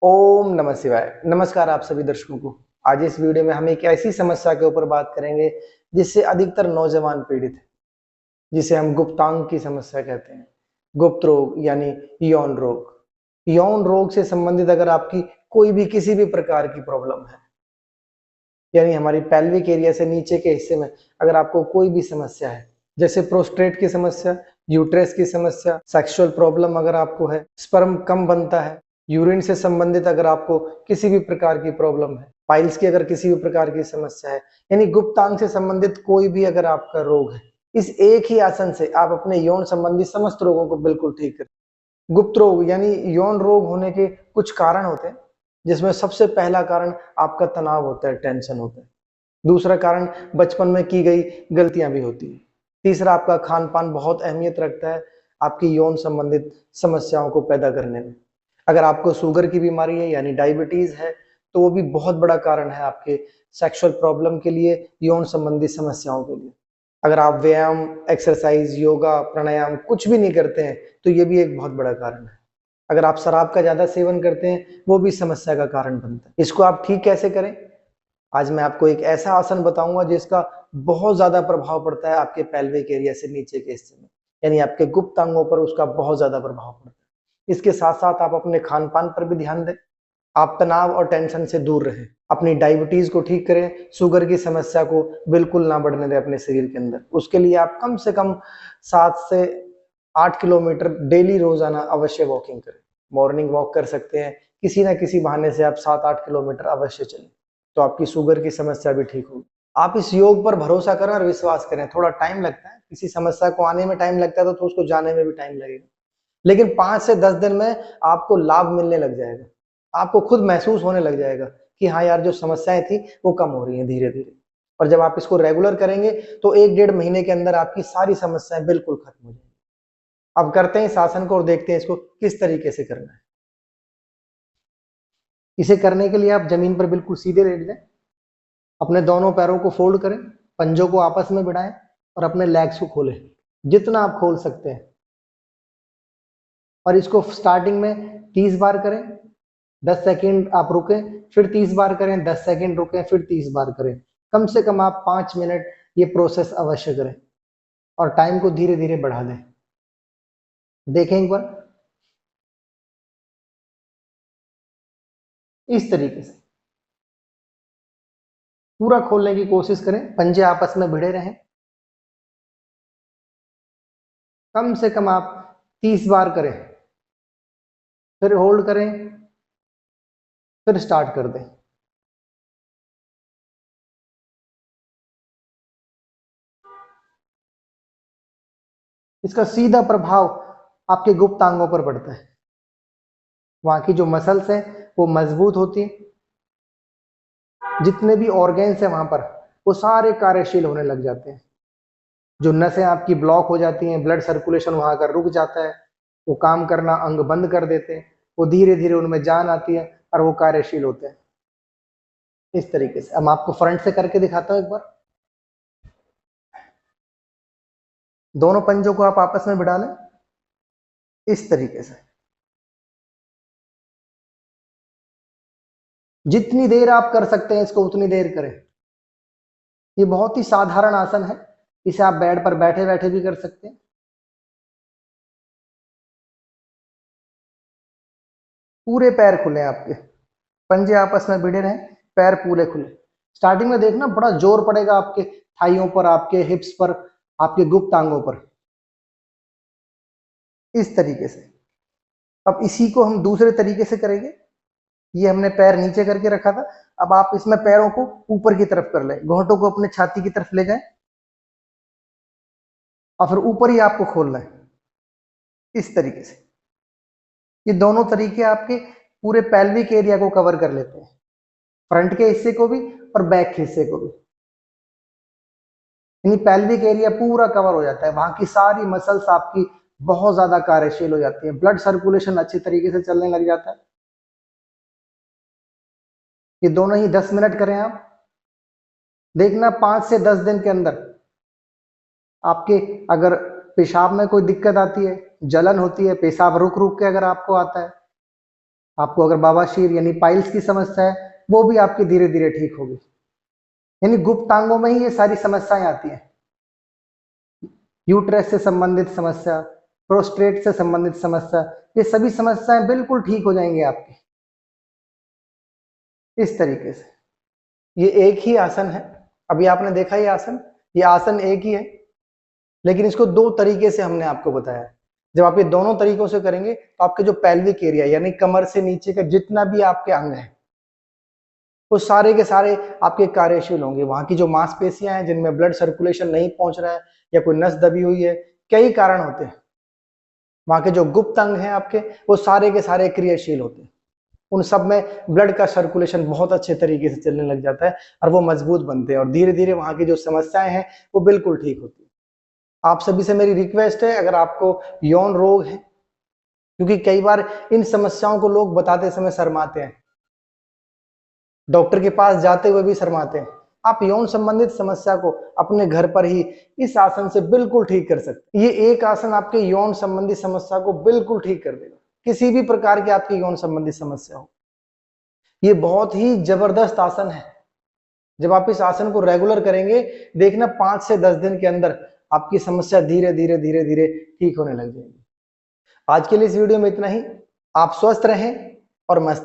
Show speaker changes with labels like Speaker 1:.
Speaker 1: ओम नमः शिवाय। नमस्कार आप सभी दर्शकों को। आज इस वीडियो में हम एक ऐसी समस्या के ऊपर बात करेंगे जिससे अधिकतर नौजवान पीड़ित हैं, जिसे हम गुप्तांग की समस्या कहते हैं। गुप्त रोग यानी यौन रोग। यौन रोग से संबंधित अगर आपकी कोई भी किसी भी प्रकार की प्रॉब्लम है, यानी हमारी पेल्विक एरिया से नीचे के हिस्से में अगर आपको कोई भी समस्या है, जैसे प्रोस्टेट की समस्या, यूट्रस की समस्या, सेक्सुअल प्रॉब्लम अगर आपको है, स्पर्म कम बनता है, यूरिन से संबंधित अगर आपको किसी भी प्रकार की प्रॉब्लम है, पाइल्स की अगर किसी भी प्रकार की समस्या है, यानी गुप्तांग से संबंधित कोई भी अगर आपका रोग है, इस एक ही आसन से आप अपने यौन संबंधी समस्त रोगों को बिल्कुल ठीक कर। गुप्त रोग यानी यौन रोग होने के कुछ कारण होते हैं, जिसमें सबसे पहला कारण आपका तनाव होता है, टेंशन होता है। दूसरा कारण बचपन में की गई गलतियां भी होती है। तीसरा आपका खान पान बहुत अहमियत रखता है आपकी यौन संबंधित समस्याओं को पैदा करने में। अगर आपको शुगर की बीमारी है यानी डायबिटीज है, तो वो भी बहुत बड़ा कारण है आपके सेक्सुअल प्रॉब्लम के लिए, यौन संबंधी समस्याओं के लिए। अगर आप व्यायाम, एक्सरसाइज, योगा, प्राणायाम कुछ भी नहीं करते हैं, तो ये भी एक बहुत बड़ा कारण है। अगर आप शराब का ज्यादा सेवन करते हैं, वो भी समस्या का कारण बनता है। इसको आप ठीक कैसे करें? आज मैं आपको एक ऐसा आसन बताऊंगा जिसका बहुत ज्यादा प्रभाव पड़ता है आपके पेल्विक एरिया से नीचे के हिस्से में, यानी आपके गुप्त अंगों पर उसका बहुत ज्यादा प्रभाव पड़ता है। इसके साथ साथ आप अपने खान पान पर भी ध्यान दें। आप तनाव और टेंशन से दूर रहें, अपनी डायबिटीज को ठीक करें, शुगर की समस्या को बिल्कुल ना बढ़ने दें अपने शरीर के अंदर। उसके लिए आप कम से कम 7 से 8 किलोमीटर डेली रोजाना अवश्य वॉकिंग करें। मॉर्निंग वॉक कर सकते हैं, किसी ना किसी बहाने से आप 7-8 किलोमीटर अवश्य चलें, तो आपकी शुगर की समस्या भी ठीक होगी। आप इस योग पर भरोसा करें और विश्वास करें। थोड़ा टाइम लगता है, किसी समस्या को आने में टाइम लगता है तो उसको जाने में भी टाइम लगेगा, लेकिन 5 से 10 दिन में आपको लाभ मिलने लग जाएगा। आपको खुद महसूस होने लग जाएगा कि हाँ यार, जो समस्याएं थी वो कम हो रही हैं धीरे धीरे। और जब आप इसको रेगुलर करेंगे तो 1-1.5 महीने के अंदर आपकी सारी समस्याएं बिल्कुल खत्म हो जाएंगी। अब करते हैं इस आसन को और देखते हैं इसको किस तरीके से करना है। इसे करने के लिए आप जमीन पर बिल्कुल सीधे लेट जाएं, अपने दोनों पैरों को फोल्ड करें, पंजों को आपस में भिड़ाएं और अपने लेग्स को खोलें जितना आप खोल सकते हैं। और इसको स्टार्टिंग में 30 बार करें, 10 सेकंड आप रुकें, फिर 30 बार करें, 10 सेकंड रुकें, फिर 30 बार करें। कम से कम आप 5 मिनट ये प्रोसेस अवश्य करें और टाइम को धीरे धीरे बढ़ा दें। देखें एक बार इस तरीके से पूरा खोलने की कोशिश करें, पंजे आपस में भिड़े रहें। कम से कम आप 30 बार करें, फिर होल्ड करें, फिर स्टार्ट कर दें। इसका सीधा प्रभाव आपके गुप्तांगों पर पड़ता है। वहां की जो मसल्स हैं वो मजबूत होती है, जितने भी ऑर्गेन्स हैं वहां पर वो सारे कार्यशील होने लग जाते हैं। जो नसें आपकी ब्लॉक हो जाती हैं, ब्लड सर्कुलेशन वहां का रुक जाता है, वो काम करना अंग बंद कर देते हैं, वो धीरे धीरे उनमें जान आती है और वो कार्यशील होते हैं। इस तरीके से हम आपको फ्रंट से करके दिखाता हूं एक बार। दोनों पंजों को आप आपस में भिड़ा लें इस तरीके से। जितनी देर आप कर सकते हैं इसको उतनी देर करें। ये बहुत ही साधारण आसन है, इसे आप बेड पर बैठे बैठे भी कर सकते हैं। पूरे पैर खुले आपके, पंजे आपस में भिड़े रहें, पैर पूरे खुले। स्टार्टिंग में देखना बड़ा जोर पड़ेगा आपके थाइयों पर, आपके हिप्स पर, आपके गुप्त अंगों पर, इस तरीके से। अब इसी को हम दूसरे तरीके से करेंगे। ये हमने पैर नीचे करके रखा था, अब आप इसमें पैरों को ऊपर की तरफ कर लें, घोंटों को अपने छाती की तरफ ले जाएं और फिर ऊपर ही आपको खोलना है इस तरीके से। ये दोनों तरीके आपके पूरे पेल्विक एरिया को कवर कर लेते हैं, फ्रंट के हिस्से को भी और बैक के हिस्से को भी। यानी पेल्विक एरिया पूरा कवर हो जाता है, वहां की सारी मसल्स आपकी बहुत ज्यादा कार्यशील हो जाती है, ब्लड सर्कुलेशन अच्छी तरीके से चलने लग जाता है। ये दोनों ही 10 मिनट करें आप। देखना 5 से 10 दिन के अंदर आपके अगर पेशाब में कोई दिक्कत आती है, जलन होती है, पेशाब रुक रुक के अगर आपको आता है, आपको अगर बवासीर यानी पाइल्स की समस्या है, वो भी आपकी धीरे धीरे ठीक होगी। यानी गुप्तांगों में ही ये सारी समस्याएं आती हैं। यूट्रस से संबंधित समस्या, प्रोस्टेट से संबंधित समस्या, ये सभी समस्याएं बिल्कुल ठीक हो जाएंगे आपकी इस तरीके से। ये एक ही आसन है, अभी आपने देखा ये आसन, ये आसन एक ही है, लेकिन इसको दो तरीके से हमने आपको बताया। जब आप ये दोनों तरीकों से करेंगे तो आपके जो पेल्विक एरिया यानी कमर से नीचे का जितना भी आपके अंग है, वो सारे के सारे आपके कार्यशील होंगे। वहां की जो मांसपेशियां हैं जिनमें ब्लड सर्कुलेशन नहीं पहुंच रहा है या कोई नस दबी हुई है, कई कारण होते हैं, वहां के जो गुप्त अंग हैं आपके, वो सारे के सारे क्रियाशील होते हैं। उन सब में ब्लड का सर्कुलेशन बहुत अच्छे तरीके से चलने लग जाता है और वो मजबूत बनते हैं और धीरे धीरे वहां की जो समस्याएं हैं वो बिल्कुल ठीक होती है। आप सभी से मेरी रिक्वेस्ट है, अगर आपको यौन रोग है, क्योंकि कई बार इन समस्याओं को लोग बताते समय शर्माते हैं, डॉक्टर के पास जाते हुए भी शर्माते हैं, आप यौन संबंधित समस्या को अपने घर पर ही इस आसन से बिल्कुल ठीक कर सकते हैं। ये एक आसन आपके यौन संबंधी समस्या को बिल्कुल ठीक कर देगा, किसी भी प्रकार की आपकी यौन संबंधी समस्या हो। ये बहुत ही जबरदस्त आसन है। जब आप इस आसन को रेगुलर करेंगे, देखना 5 से 10 दिन के अंदर आपकी समस्या धीरे धीरे धीरे धीरे ठीक होने लग जाएगी। आज के लिए इस वीडियो में इतना ही। आप स्वस्थ रहें और मस्त